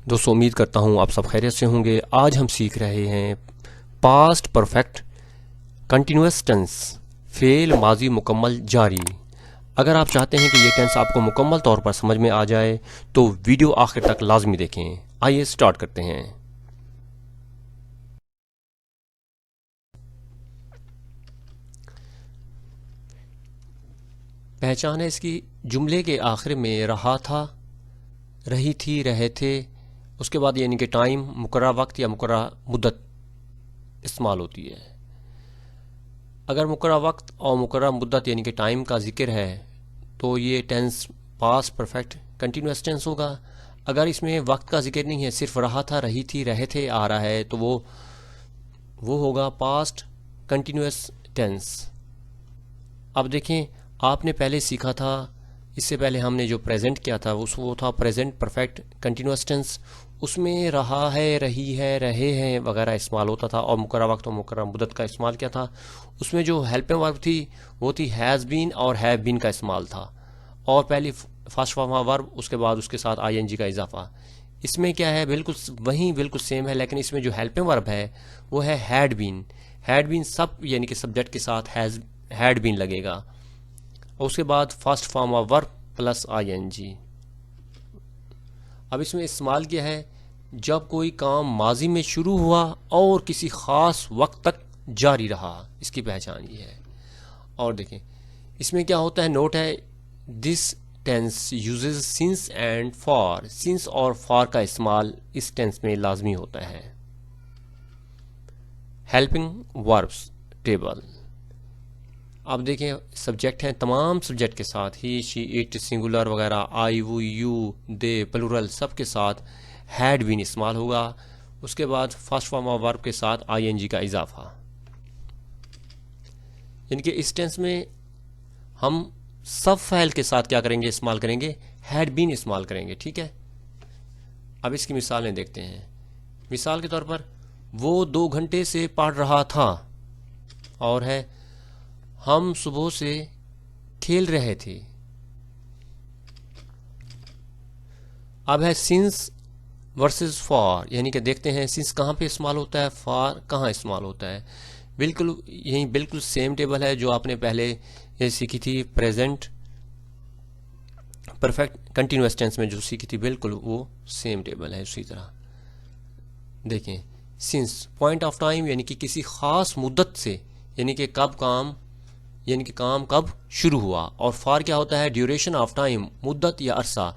دوستو امید کرتا ہوں آپ سب خیریت سے ہوں گے۔ آج ہم سیکھ رہے ہیں پاسٹ پرفیکٹ کنٹینیوس ٹینس، فعل ماضی مکمل جاری۔ اگر آپ چاہتے ہیں کہ یہ ٹینس آپ کو مکمل طور پر سمجھ میں آ جائے تو ویڈیو آخر تک لازمی دیکھیں۔ آئیے سٹارٹ کرتے ہیں۔ پہچان ہے اس کی، جملے کے آخر میں رہا تھا، رہی تھی، رہے تھے، اس کے بعد یعنی کہ ٹائم، مقررہ وقت یا مقررہ مدت استعمال ہوتی ہے۔ اگر مقررہ وقت اور مقررہ مدت یعنی کہ ٹائم کا ذکر ہے تو یہ tense past perfect continuous tense ہوگا۔ اگر اس میں وقت کا ذکر نہیں ہے، صرف رہا تھا، رہی تھی، رہے تھے آ رہا ہے تو وہ ہوگا پاسٹ کنٹینیوس ٹینس۔ اب دیکھیں، آپ نے پہلے سیکھا تھا، اس سے پہلے ہم نے جو پریزنٹ کیا تھا وہ تھا پریزنٹ پرفیکٹ کنٹینیوس ٹینس۔ اس میں رہا ہے، رہی ہے، رہے ہیں وغیرہ استعمال ہوتا تھا، اور مقررہ وقت اور مقررہ مدت کا استعمال کیا تھا۔ اس میں جو ہیلپنگ ورب تھی وہ تھی ہیز بین اور ہیو بین کا استعمال تھا، اور پہلی فرسٹ فارم ورب، اس کے بعد اس کے ساتھ آئی این جی کا اضافہ۔ اس میں کیا ہے، بالکل سیم ہے، لیکن اس میں جو ہیلپنگ ورب ہے وہ ہے ہیڈ بین۔ ہیڈ بین سب یعنی کہ سبجیکٹ کے ساتھ ہیڈ بین لگے گا، اور اس کے بعد first form of verb plus I N G. اب اس میں استعمال کیا ہے، جب کوئی کام ماضی میں شروع ہوا اور کسی خاص وقت تک جاری رہا، اس کی پہچان یہ ہے۔ اور دیکھیں اس میں کیا ہوتا ہے، نوٹ ہے، this tense uses since and for. Since اور فار کا استعمال اس ٹینس میں لازمی ہوتا ہے۔ ہیلپنگ وربس ٹیبل، اب دیکھیں سبجیکٹ ہیں، تمام سبجیکٹ کے ساتھ ہی، شی، اٹ، سنگولر وغیرہ، آئی، وہ، یو، دے، پلورل، سب کے ساتھ ہیڈ بین استعمال ہوگا۔ اس کے بعد فرسٹ فارم آف ورب کے ساتھ آئی این جی کا اضافہ۔ یعنی کہ اس ٹینس میں ہم سب فعل کے ساتھ کیا کریں گے، استعمال کریں گے، ہیڈ بین استعمال کریں گے، ٹھیک ہے۔ اب اس کی مثالیں دیکھتے ہیں۔ مثال کے طور پر، وہ 2 گھنٹے سے پڑھ رہا تھا، اور ہے ہم صبح سے کھیل رہے تھے۔ اب ہے سنس ورسز فار، یعنی کہ دیکھتے ہیں سنس کہاں پہ استعمال ہوتا ہے، فار کہاں استعمال ہوتا ہے۔ بالکل سیم ٹیبل ہے جو آپ نے پہلے یہ سیکھی تھی، پریزنٹ پرفیکٹ کنٹینیوس ٹینس میں جو سیکھی تھی، بالکل وہ سیم ٹیبل ہے اسی طرح۔ دیکھیں سنس پوائنٹ آف ٹائم، یعنی کہ کسی خاص مدت سے، یعنی کہ کام کب شروع ہوا، اور فار کیا ہوتا ہے، ڈیوریشن آف ٹائم، مدت یا عرصہ۔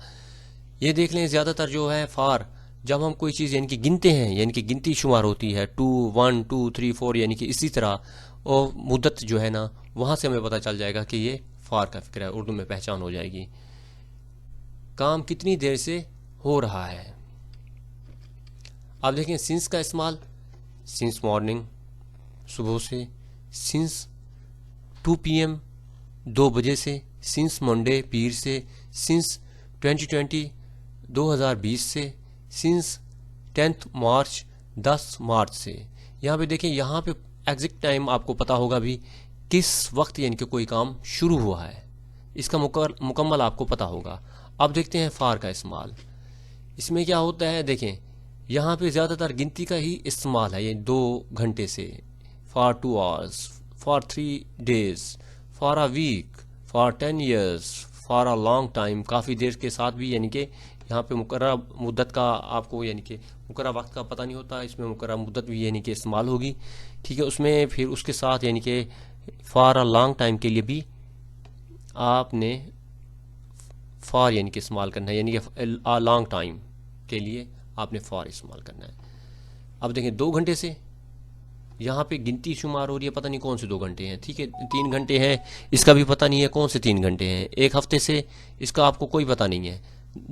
یہ دیکھ لیں زیادہ تر جو ہے فار، جب ہم کوئی چیز یعنی کہ گنتے ہیں، یعنی کہ گنتی شمار ہوتی ہے، 2 1 2 3 4، یعنی کہ اسی طرح، اور مدت جو ہے نا، وہاں سے ہمیں پتہ چل جائے گا کہ یہ فار کا فکر ہے، اردو میں پہچان ہو جائے گی، کام کتنی دیر سے ہو رہا ہے۔ اب دیکھیں سنس کا استعمال، سنس مارننگ، صبح سے، سنس 2 PM 2 بجے سے، سنس منڈے پیر سے، سنس 2020 سے، سنس 10 مارچ 10 مارچ سے۔ یہاں پہ دیکھیں، یہاں پہ ایگزیکٹ ٹائم آپ کو پتا ہوگا بھی کس وقت یعنی کہ کوئی کام شروع ہوا ہے، اس کا مکمل آپ کو پتا ہوگا۔ اب دیکھتے ہیں فار کا استعمال۔ اس میں کیا ہوتا ہے، دیکھیں یہاں پہ زیادہ تر گنتی کا ہی استعمال ہے، یعنی 2 گھنٹے سے، for 2 hours، for 3 days، for a week, for 10 years، for a long time, کافی دیر کے ساتھ بھی، یعنی کہ یہاں پہ مقررہ مدت کا آپ کو یعنی کہ مقررہ وقت کا پتہ نہیں ہوتا، اس میں مقررہ مدت بھی یعنی کہ استعمال ہوگی، ٹھیک ہے۔ اس میں پھر اس کے ساتھ یعنی کہ فار اے لانگ ٹائم کے لیے بھی آپ نے فار یعنی کہ استعمال کرنا ہے، یعنی کہ لانگ ٹائم کے لیے آپ نے فار استعمال کرنا ہے۔ اب دیکھیں 2 گھنٹے سے، یہاں پہ گنتی شمار ہو رہی ہے، پتہ نہیں کون سے 2 گھنٹے ہیں، ٹھیک ہے۔ 3 گھنٹے ہیں، اس کا بھی پتہ نہیں ہے کون سے 3 گھنٹے ہیں۔ 1 ہفتے سے، اس کا آپ کو کوئی پتہ نہیں ہے۔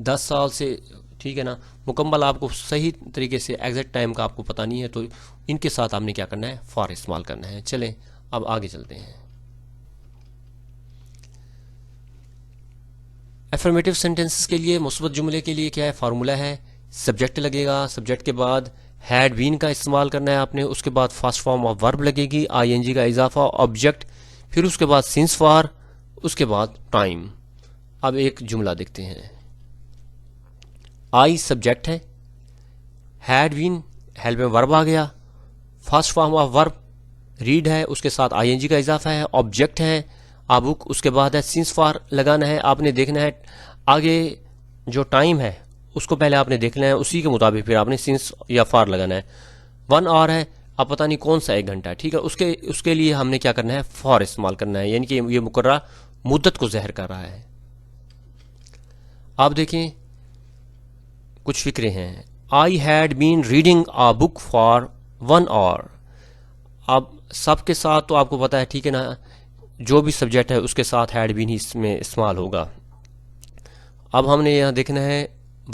10 سال سے، ٹھیک ہے نا، مکمل آپ کو صحیح طریقے سے ایگزیکٹ ٹائم کا آپ کو پتہ نہیں ہے، تو ان کے ساتھ آپ نے کیا کرنا ہے، فار استعمال کرنا ہے۔ چلیں اب آگے چلتے ہیں۔ افرمیٹو سینٹینسز کے لیے، مثبت جملے کے لیے کیا ہے، فارمولہ ہے، سبجیکٹ لگے گا، سبجیکٹ کے بعد ہیڈ بین کا استعمال کرنا ہے آپ نے، اس کے بعد فرسٹ فارم آف ورب لگے گی، آئی این جی کا اضافہ، آبجیکٹ، پھر اس کے بعد سنس فار، اس کے بعد ٹائم۔ اب ایک جملہ دیکھتے ہیں۔ آئی سبجیکٹ ہے، ہیڈ بین ہیلپ میں ورب آ گیا. First form of verb read ہے, اس کے ساتھ آئی این جی کا اضافہ ہے, آبجیکٹ ہے آ بک, اس کے بعد ہے سنس فار لگانا ہے. آپ نے دیکھنا ہے آگے جو ٹائم ہے اس کو پہلے آپ نے دیکھنا ہے, اسی کے مطابق پھر آپ نے سنس یا فار لگانا ہے. 1 آور ہے, اب پتہ نہیں کون سا 1 گھنٹہ ہے, ٹھیک ہے. اس کے لیے ہم نے کیا کرنا ہے, فار استعمال کرنا ہے, یعنی کہ یہ مقررہ مدت کو ظاہر کر رہا ہے. آپ دیکھیں کچھ فکرے ہیں. I had been reading a book for 1 hour. اب سب کے ساتھ تو آپ کو پتہ ہے, ٹھیک ہے نا, جو بھی سبجیکٹ ہے اس کے ساتھ ہیڈ بین ہی اس میں استعمال ہوگا. اب ہم نے یہاں دیکھنا ہے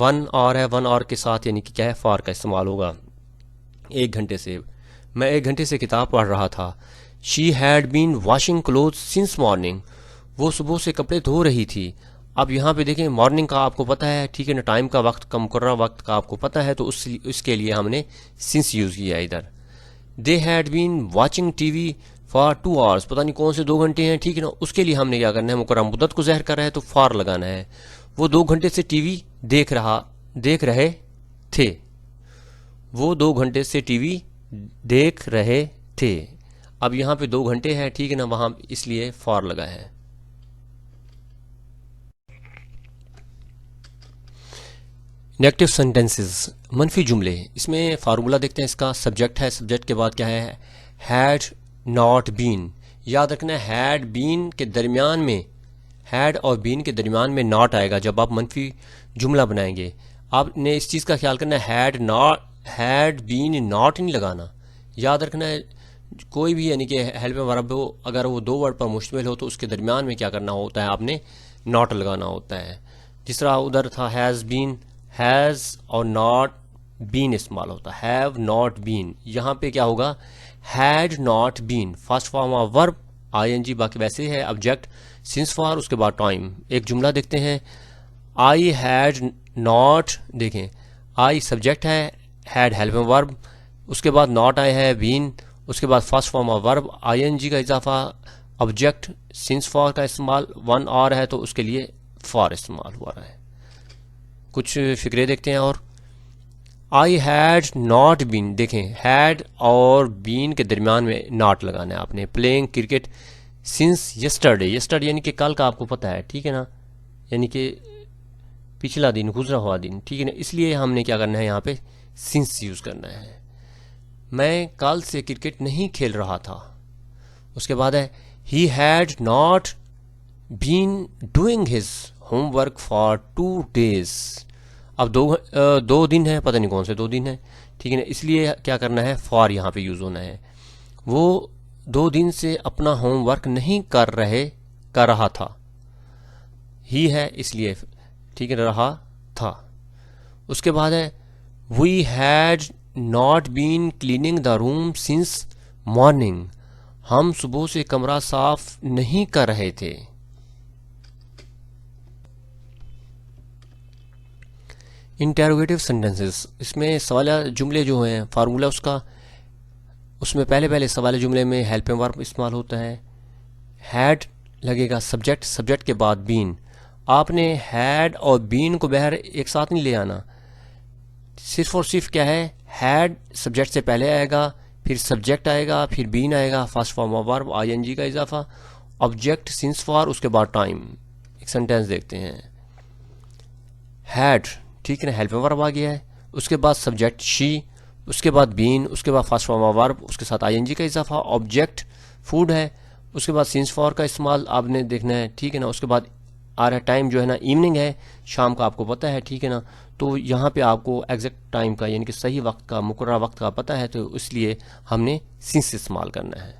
1 آور ہے, 1 آور کے ساتھ یعنی کہ کیا ہے, فار کا استعمال ہوگا. 1 گھنٹے سے, میں 1 گھنٹے سے کتاب پڑھ رہا تھا. She had been washing cloth since morning. وہ صبح سے کپڑے دھو رہی تھی. اب یہاں پہ دیکھیں مارننگ کا آپ کو پتہ ہے, ٹھیک ہے نا, ٹائم کا وقت کا مقررہ وقت کا آپ کو پتہ ہے, تو اس کے لیے ہم نے سنس یوز کیا ادھر. They had been watching T V for 2 hours. پتہ نہیں کون سے 2 گھنٹے ہیں, ٹھیک ہے نا, اس کے لیے ہم نے کیا کرنا ہے, مقررہ مدت کو ظاہر کر رہا ہے تو فار لگانا ہے. وہ 2 گھنٹے سے ٹی وی دیکھ رہے تھے. وہ 2 گھنٹے سے ٹی وی دیکھ رہے تھے. اب یہاں پہ 2 گھنٹے ہیں, ٹھیک ہے نا, وہاں اس لیے فار لگا ہے. نیگیٹو سینٹینسز, منفی جملے. اس میں فارمولہ دیکھتے ہیں, اس کا سبجیکٹ ہے, سبجیکٹ کے بعد کیا ہے, ہیڈ ناٹ بین. یاد رکھنا ہے ہیڈ بین کے درمیان میں, ہیڈ اور بین کے درمیان میں ناٹ آئے گا جب آپ منفی جملہ بنائیں گے. آپ نے اس چیز کا خیال کرنا ہے, ہیڈ بین ناٹ نہیں لگانا. یاد رکھنا ہے کوئی بھی یعنی کہ ہیلپ ورب ہو, اگر وہ 2 ورڈ پر مشتمل ہو تو اس کے درمیان میں کیا کرنا ہوتا ہے, آپ نے ناٹ لگانا ہوتا ہے. جس طرح ادھر تھا ہیز بین, ہیز اور ناٹ بین استعمال ہوتا ہے, ہیو ناٹ بین. یہاں پہ کیا ہوگا, had not been, first form of verb I N جی, باقی ویسے ہے, آبجیکٹ سنس فار, اس کے بعد ٹائم. ایک جملہ دیکھتے ہیں, آئی ہیڈ ناٹ, دیکھیں آئی سبجیکٹ ہے, ہیڈ ہیلپ ورب, اس کے بعد ناٹ آئے ہے بین, اس کے بعد first form of verb I N G کا اضافہ, آبجیکٹ سنس فار کا استعمال, 1 آور ہے تو اس کے لیے فار استعمال ہوا رہا ہے. کچھ فکرے دیکھتے ہیں. اور آئی ہیڈ ناٹ بین, دیکھیں ہیڈ اور بین کے درمیان میں ناٹ لگانا ہے آپ نے. Playing cricket since yesterday, yesterday یعنی کہ کل کا آپ کو پتہ ہے, ٹھیک ہے نا, یعنی کہ پچھلا دن, گزرا ہوا دن, ٹھیک ہے نا, اس لیے ہم نے کیا کرنا ہے, یہاں پہ سنس یوز کرنا ہے. میں کل سے کرکٹ نہیں کھیل رہا تھا. اس کے بعد ہے he had not been doing his home work for 2 days. اب 2 دن ہے, پتہ نہیں کون سے 2 دن ہیں, ٹھیک ہے نا, اس لیے کیا کرنا ہے, فار یہاں پہ یوز ہونا ہے. وہ 2 دن سے اپنا ہوم ورک نہیں کر رہا تھا. ہی ہے اس لیے, ٹھیک ہے, رہا تھا. اس کے بعد ہے we had not been cleaning the room since morning. ہم صبح سے کمرہ صاف نہیں کر رہے تھے. انٹیروگیٹو سینٹینسز, اس میں سوالیہ جملے جو ہیں, فارمولہ اس میں پہلے سوالیہ جملے میں ہیلپنگ ورب استعمال ہوتا ہے. ہیڈ لگے گا سبجیکٹ, سبجیکٹ کے بعد بین. آپ نے ہیڈ اور بین کو بہر ایک ساتھ نہیں لے آنا, صرف اور صرف کیا ہے, ہیڈ سبجیکٹ سے پہلے آئے گا, پھر سبجیکٹ آئے گا, پھر بین آئے گا, first form of verb I N G کا اضافہ, آبجیکٹ سنس فار, اس کے بعد ٹائم. ایک سینٹینس دیکھتے ہیں, ہیڈ, ٹھیک ہے نا, ہیلپ ورب آ گیا ہے, اس کے بعد سبجیکٹ شی, اس کے بعد بین, اس کے بعد فرسٹ فارم آف ورب, اس کے ساتھ آئی این جی کا اضافہ, آبجیکٹ فوڈ ہے, اس کے بعد سنس فار کا استعمال آپ نے دیکھنا ہے, ٹھیک ہے نا. اس کے بعد آ رہا ہے ٹائم جو ہے نا, ایوننگ ہے, شام کا آپ کو پتہ ہے, ٹھیک ہے نا. تو یہاں پہ آپ کو ایگزیکٹ ٹائم کا یعنی کہ صحیح وقت کا, مقررہ وقت کا پتہ ہے, تو اس لیے ہم نے سنس استعمال کرنا ہے.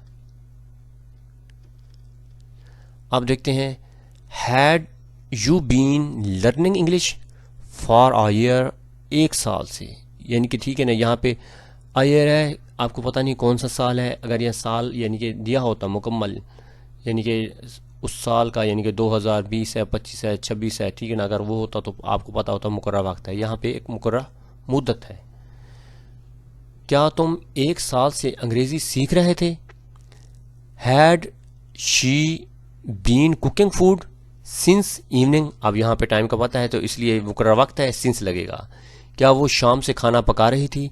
اب دیکھتے ہیں, had you been learning English for a year, 1 سال سے, یعنی کہ ٹھیک ہے نا, یہاں پہ ایئر ہے, آپ کو پتہ نہیں کون سا سال ہے. اگر یہ سال یعنی کہ دیا ہوتا مکمل, یعنی کہ اس سال کا, یعنی کہ 2020 ہے, 25 ہے, 26 ہے, ٹھیک ہے نا, اگر وہ ہوتا تو آپ کو پتہ ہوتا مقررہ وقت ہے. یہاں پہ ایک مقررہ مدت ہے. کیا تم 1 سال سے انگریزی سیکھ رہے تھے؟ Head she been cooking food since evening. اب یہاں پہ ٹائم کا پتہ ہے تو اس لیے مقررہ وقت ہے, سنس لگے گا. کیا وہ شام سے کھانا پکا رہی تھی.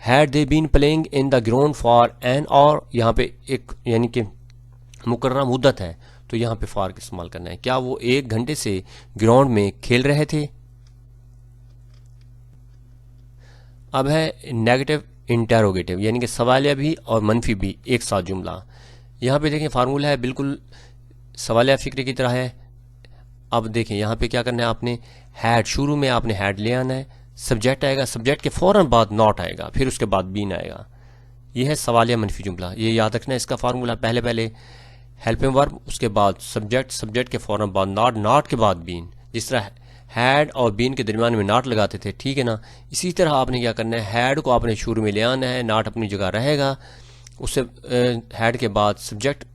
Had they been playing in the ground for an hour, یہاں پہ ایک یعنی کہ مقررہ مدت ہے تو یہاں پہ فار استعمال کرنا ہے. کیا وہ 1 گھنٹے سے گراؤنڈ میں کھیل رہے تھے. اب ہے نیگیٹو انٹیروگیٹو یعنی کہ سوالیہ بھی اور منفی بھی ایک ساتھ جملہ. یہاں پہ دیکھیں فارمولہ ہے بالکل سوالیہ فکرے کی طرح ہے. اب دیکھیں یہاں پہ کیا کرنا ہے آپ نے, ہیڈ شروع میں آپ نے ہیڈ لے آنا ہے, سبجیکٹ آئے گا, سبجیکٹ کے فوراً بعد ناٹ آئے گا, پھر اس کے بعد بین آئے گا. یہ ہے سوالیہ منفی جملہ. یہ یاد رکھنا ہے اس کا فارمولہ, پہلے ہیلپنگ ورب, اس کے بعد سبجیکٹ, سبجیکٹ کے فوراً بعد ناٹ, ناٹ کے بعد بین. جس طرح ہیڈ اور بین کے درمیان میں ناٹ لگاتے تھے, ٹھیک ہے نا, اسی طرح آپ نے کیا کرنا ہے, ہیڈ کو آپ نے شروع میں لے آنا ہے, ناٹ اپنی جگہ رہے گا, اس سے ہیڈ کے بعد سبجیکٹ,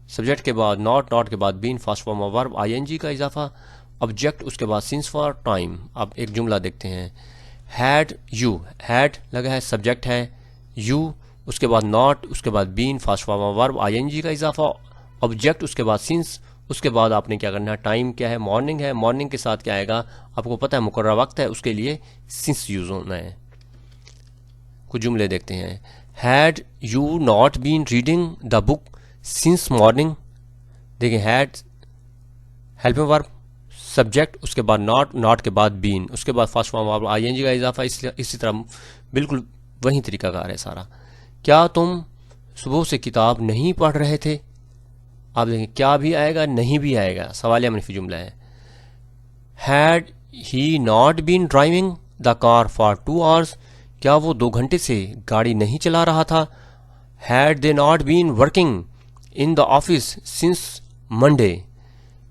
سبجیکٹ کے بعد ناٹ, ناٹ کے بعد بین, fast form of verb I N G کا اضافہ, آبجیکٹ, اس کے بعد سنس فار ٹائم. اب ایک جملہ دیکھتے ہیں. ہیڈ یو, ہیڈ لگا ہے, سبجیکٹ ہے یو, اس کے بعد ناٹ, اس کے بعد بین, fast form of verb I N G کا اضافہ, آبجیکٹ, اس کے بعد سنس, اس کے بعد آپ نے کیا کرنا ہے, ٹائم کیا ہے, مارننگ ہے, مارننگ کے ساتھ کیا آئے گا آپ کو پتہ ہے, مقررہ وقت ہے, اس کے لیے سنس یوز ہونا ہے. کچھ جملے دیکھتے ہیں. Had you not been reading the book since morning. دیکھیں ہیڈ ہیلپنگ ورب, سبجیکٹ, اس کے بعد ناٹ, ناٹ کے بعد بین, اس کے بعد first form of I N G کا اضافہ. اسی طرح بالکل وہی طریقہ کار ہے سارا. کیا تم صبح سے کتاب نہیں پڑھ رہے تھے. آپ دیکھیں کیا بھی آئے گا, نہیں بھی آئے گا, سوالیہ منفی جملہ ہے. Had he not been driving the car for 2 hours, کیا وہ 2 گھنٹے سے گاڑی نہیں چلا رہا تھا. Had they not been working in the office since Monday,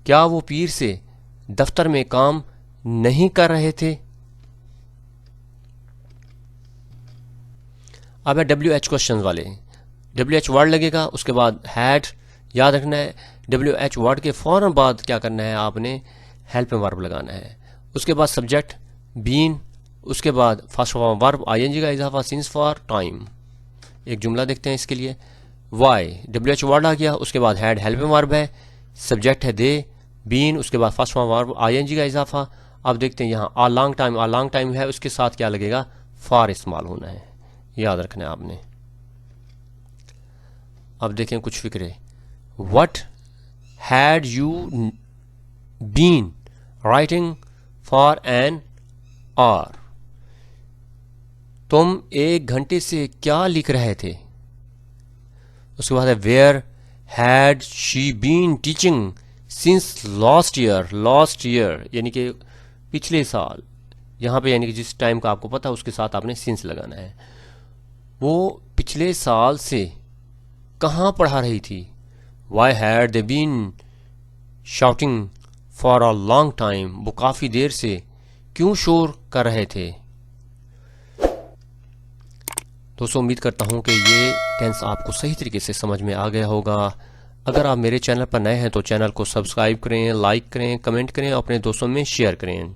کیا وہ پیر سے دفتر میں کام نہیں کر رہے تھے. اب ہے ڈبلیو ایچ کوشچنز والے. ڈبلیو ایچ ورڈ لگے گا, اس کے بعد ہیڈ یاد رکھنا ہے, ڈبلیو ایچ ورڈ کے فوراً بعد کیا کرنا ہے آپ نے, ہیلپنگ ورب لگانا ہے, اس کے بعد سبجیکٹ بین, اس کے بعد فاسٹ فارم ورب آئی این جی کا اضافہ, سنس فار ٹائم. ایک جملہ دیکھتے ہیں اس کے لیے. وائی, ڈبلیو ایچ ورڈ آ گیا, اس کے بعد ہیڈ ہیلپنگ ورب ہے, سبجیکٹ ہے دے, بین, اس کے بعد فاسٹ فارم ورب آئی این جی کا اضافہ. اب دیکھتے ہیں یہاں آ لانگ ٹائم, آ لانگ ٹائم ہے, اس کے ساتھ کیا لگے گا, فار استعمال ہونا ہے, یاد رکھنا ہے آپ نے. اب دیکھیں کچھ فکرے. What had you been writing for an hour, تم 1 گھنٹے سے کیا لکھ رہے تھے. اس کے بعد ہے where had she been teaching since last year, last year یعنی کہ پچھلے سال, یہاں پہ یعنی کہ جس ٹائم کا آپ کو پتا اس کے ساتھ آپ نے سنس لگانا ہے. وہ پچھلے سال سے کہاں پڑھا رہی تھی. Why had they been shouting for a long time, وہ کافی دیر سے کیوں شور کر رہے تھے. دوستوں امید کرتا ہوں کہ یہ ٹینس آپ کو صحیح طریقے سے سمجھ میں آ گیا ہوگا. اگر آپ میرے چینل پر نئے ہیں تو چینل کو سبسکرائب کریں, لائک کریں, کمنٹ کریں اور اپنے دوستوں میں شیئر کریں.